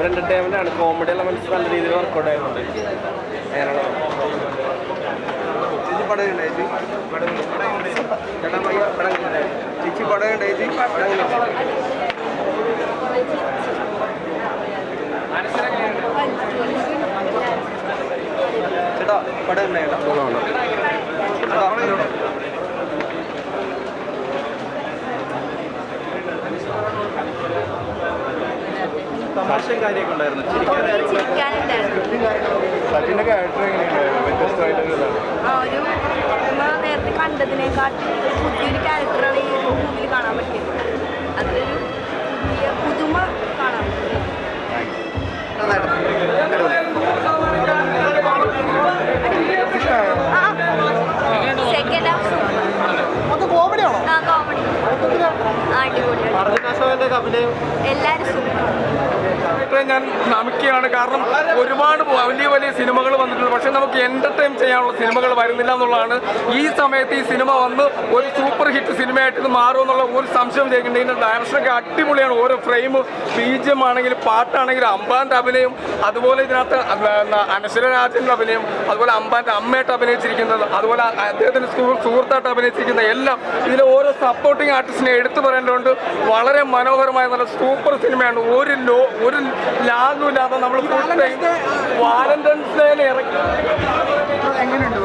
ഒരു എൻ്റർടൈൻമെൻ്റ് ആണ്. Comedy elements നല്ല രീതിയിൽ വർക്കൗട്ട് ആയിട്ടുണ്ട്. അങ്ങനെയാണ് ചേച്ചി പടം ചേച്ചി ചേട്ടാ പയ്യ പടം ചേച്ചി പടം ചേച്ചി പടം ചേട്ടാ പടം തമാശയും കാര്യമൊക്കെ ഉണ്ടായിരുന്നു. സച്ചിൻ്റെ ക്യാരക്ടർ എങ്ങനെയുണ്ടായിരുന്നു? വ്യത്യസ്തമായിട്ടൊരു നേരത്തെ കണ്ടതിനെക്കാട്ടും പുതിയൊരു ക്യാരക്ടറാണ് ഈ മൂവിയിൽ കാണാൻ പറ്റിയത്. അതിലൊരു പുതിയ പുതുമ കാണാൻ പറ്റും. സെക്കൻഡ് ഹാഫ് കോമഡിയാണോ? ആ കോമഡി അടിപൊളിയാണ്. എല്ലാവരും സൂപ്പർ. ഞാൻ നമിക്കുകയാണ്. കാരണം ഒരുപാട് വലിയ വലിയ സിനിമകൾ വന്നിട്ടുണ്ട്. പക്ഷെ നമുക്ക് എൻ്റർടൈൻ ചെയ്യാനുള്ള സിനിമകൾ വരുന്നില്ല എന്നുള്ളതാണ്. ഈ സമയത്ത് ഈ സിനിമ വന്ന് ഒരു സൂപ്പർ ഹിറ്റ് സിനിമയായിട്ട് ഇത് മാറുമെന്നുള്ള ഒരു സംശയം ചെയ്യുന്നുണ്ട്. ഇതിൻ്റെ ഡയറക്ഷനൊക്കെ അടിപൊളിയാണ്. ഓരോ ഫ്രെയിം ബീജിയം ആണെങ്കിലും പാട്ടാണെങ്കിലും അമ്പാൻ്റെ അഭിനയം, അതുപോലെ ഇതിനകത്ത് അനശ്വരരാജൻ്റെ അഭിനയം, അതുപോലെ അമ്പാൻ്റെ അമ്മയായിട്ട് അഭിനയിച്ചിരിക്കുന്നത്, അതുപോലെ അദ്ദേഹത്തിൻ്റെ സുഹൃത്തായിട്ട് അഭിനയിച്ചിരിക്കുന്ന എല്ലാം ഇതിലെ ഓരോ സപ്പോർട്ടിങ് ആർട്ടിസ്റ്റിനെ എടുത്തു പറയേണ്ടതുകൊണ്ട് വളരെ മനോഹരമായ നല്ല സൂപ്പർ സിനിമയാണ്. ഒരു ലാഗും ഇല്ലാതെ നമ്മൾ ഫുൾ ടൈം വാലന്റൈൻസ് ഡേയിൽ ഇറക്കി. എങ്ങനെയുണ്ട്?